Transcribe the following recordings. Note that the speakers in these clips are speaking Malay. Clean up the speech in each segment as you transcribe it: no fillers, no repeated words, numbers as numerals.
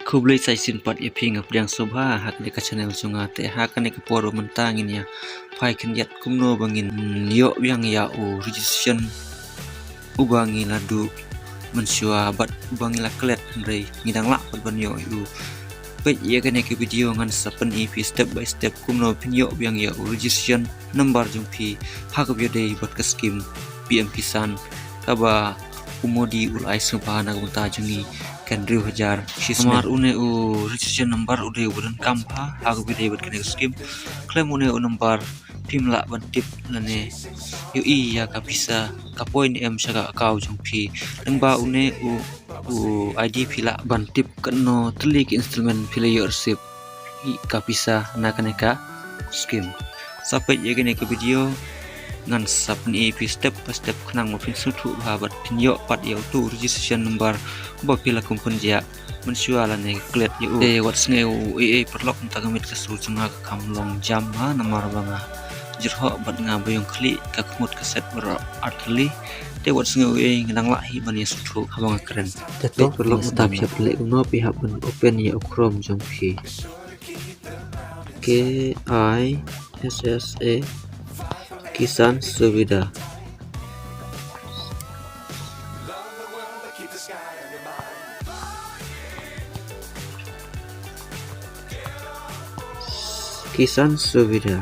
Kublai sai sin pat ye ping apdiang sobha hak de ka channel sunga te hak ne ka poro mentangin ya pai kan yat kumno bangin yo yang ya u registration ubangi ladu mensua bat ubangi la klet rei ngidang la pat ban yo u pet ye kan ke video ngan sapen ep step by step kumno pin yo yang ya u registration number jung pi hak bi de bat ka skim pm kissan kaba umodi ulai subhana gunta jungi kan 2000 shismar une u registration number ude udan kampa aku bide bat kene skim claim une u number pimla ban tip lane yu i ya ka pisa ka point em saka kau jong phi lengba une u id pila ban tip keno telik instrument pila yourself i ka pisa na kaneka skim sampai ye kene ke video ngan sapni ep step by step khnang mo pin sutu babat tinyo pat ya tu registration number ba pila kumpun ja mensuala ne klet yu e what's new e perlok ta gamit ka su chunga ka kamlong jam ha namar banga jirho bat nga bayong kli ka kmut ka set ber artli te what's new e ngang la hi ban ya sutu habanga keren te perlok ta phep le no pi haban open ya chrome jong phi k I s s a kissan suvidha kissan suvidha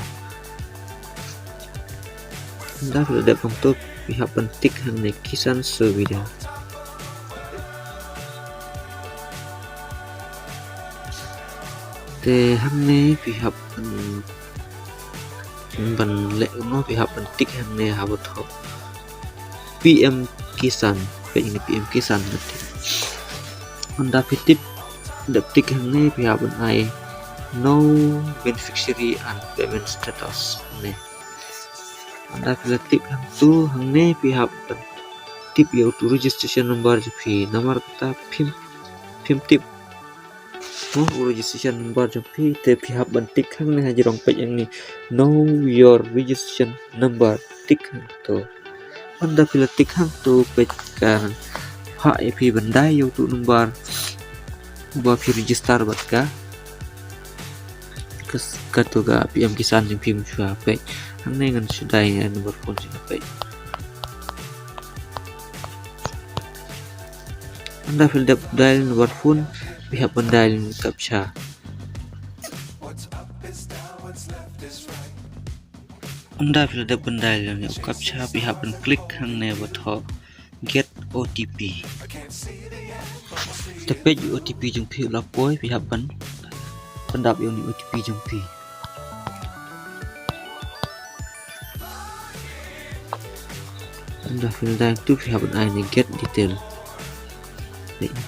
anda sudah dapat untuk pihak penting hanya kissan suvidha te hamne pihak ban lệ nó bị học ban tích hàng này học thọ PM kissan vậy ini PM kissan nanti Honda tip đập tích hàng này bị học ban ai no beneficiary and payment status này Honda tip hàng tu hàng này bị học ban tip yếu tu registration number jadi nomor kita phim tip registration number jong pi te pihak bantik hang ne hajrong pej yang ni know your registration number tik hang to anda pila tik hang to pej kan ha ep bandai yo tu number ba pi register bat ka kes to ga pm kissan jong pi mchua pej hang ne ngan sudai number phone sing pej anda fill up dial number phone pihak bandai captcha anda bila ada bandai yang captcha pihak ban klik hang ne batho get OTP tapi OTP jung pi lapoi pihak ban pendap yang OTP jung pi anda bila dah tu pihak ban ai ne get detail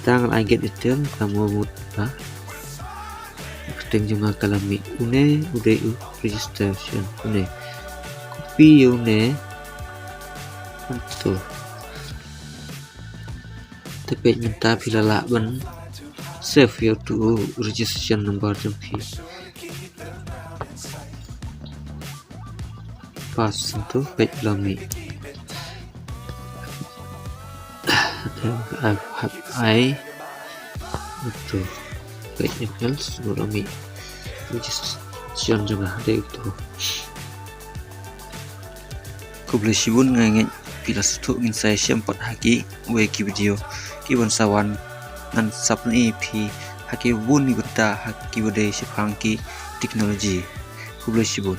tang I get detail kamu mut ha extend juga kalami une udah registration une copy une untuk tapi minta pilala ban save your to registration number jampi pas untuk page lami I itu baiknya files nurami registration juga ada itu kublai sibun nganget pila sutuk ngin saya sempat haki weki video kibon sawan ngan sapni pi haki bun ni gutta haki bodai sipangki teknologi kublai sibun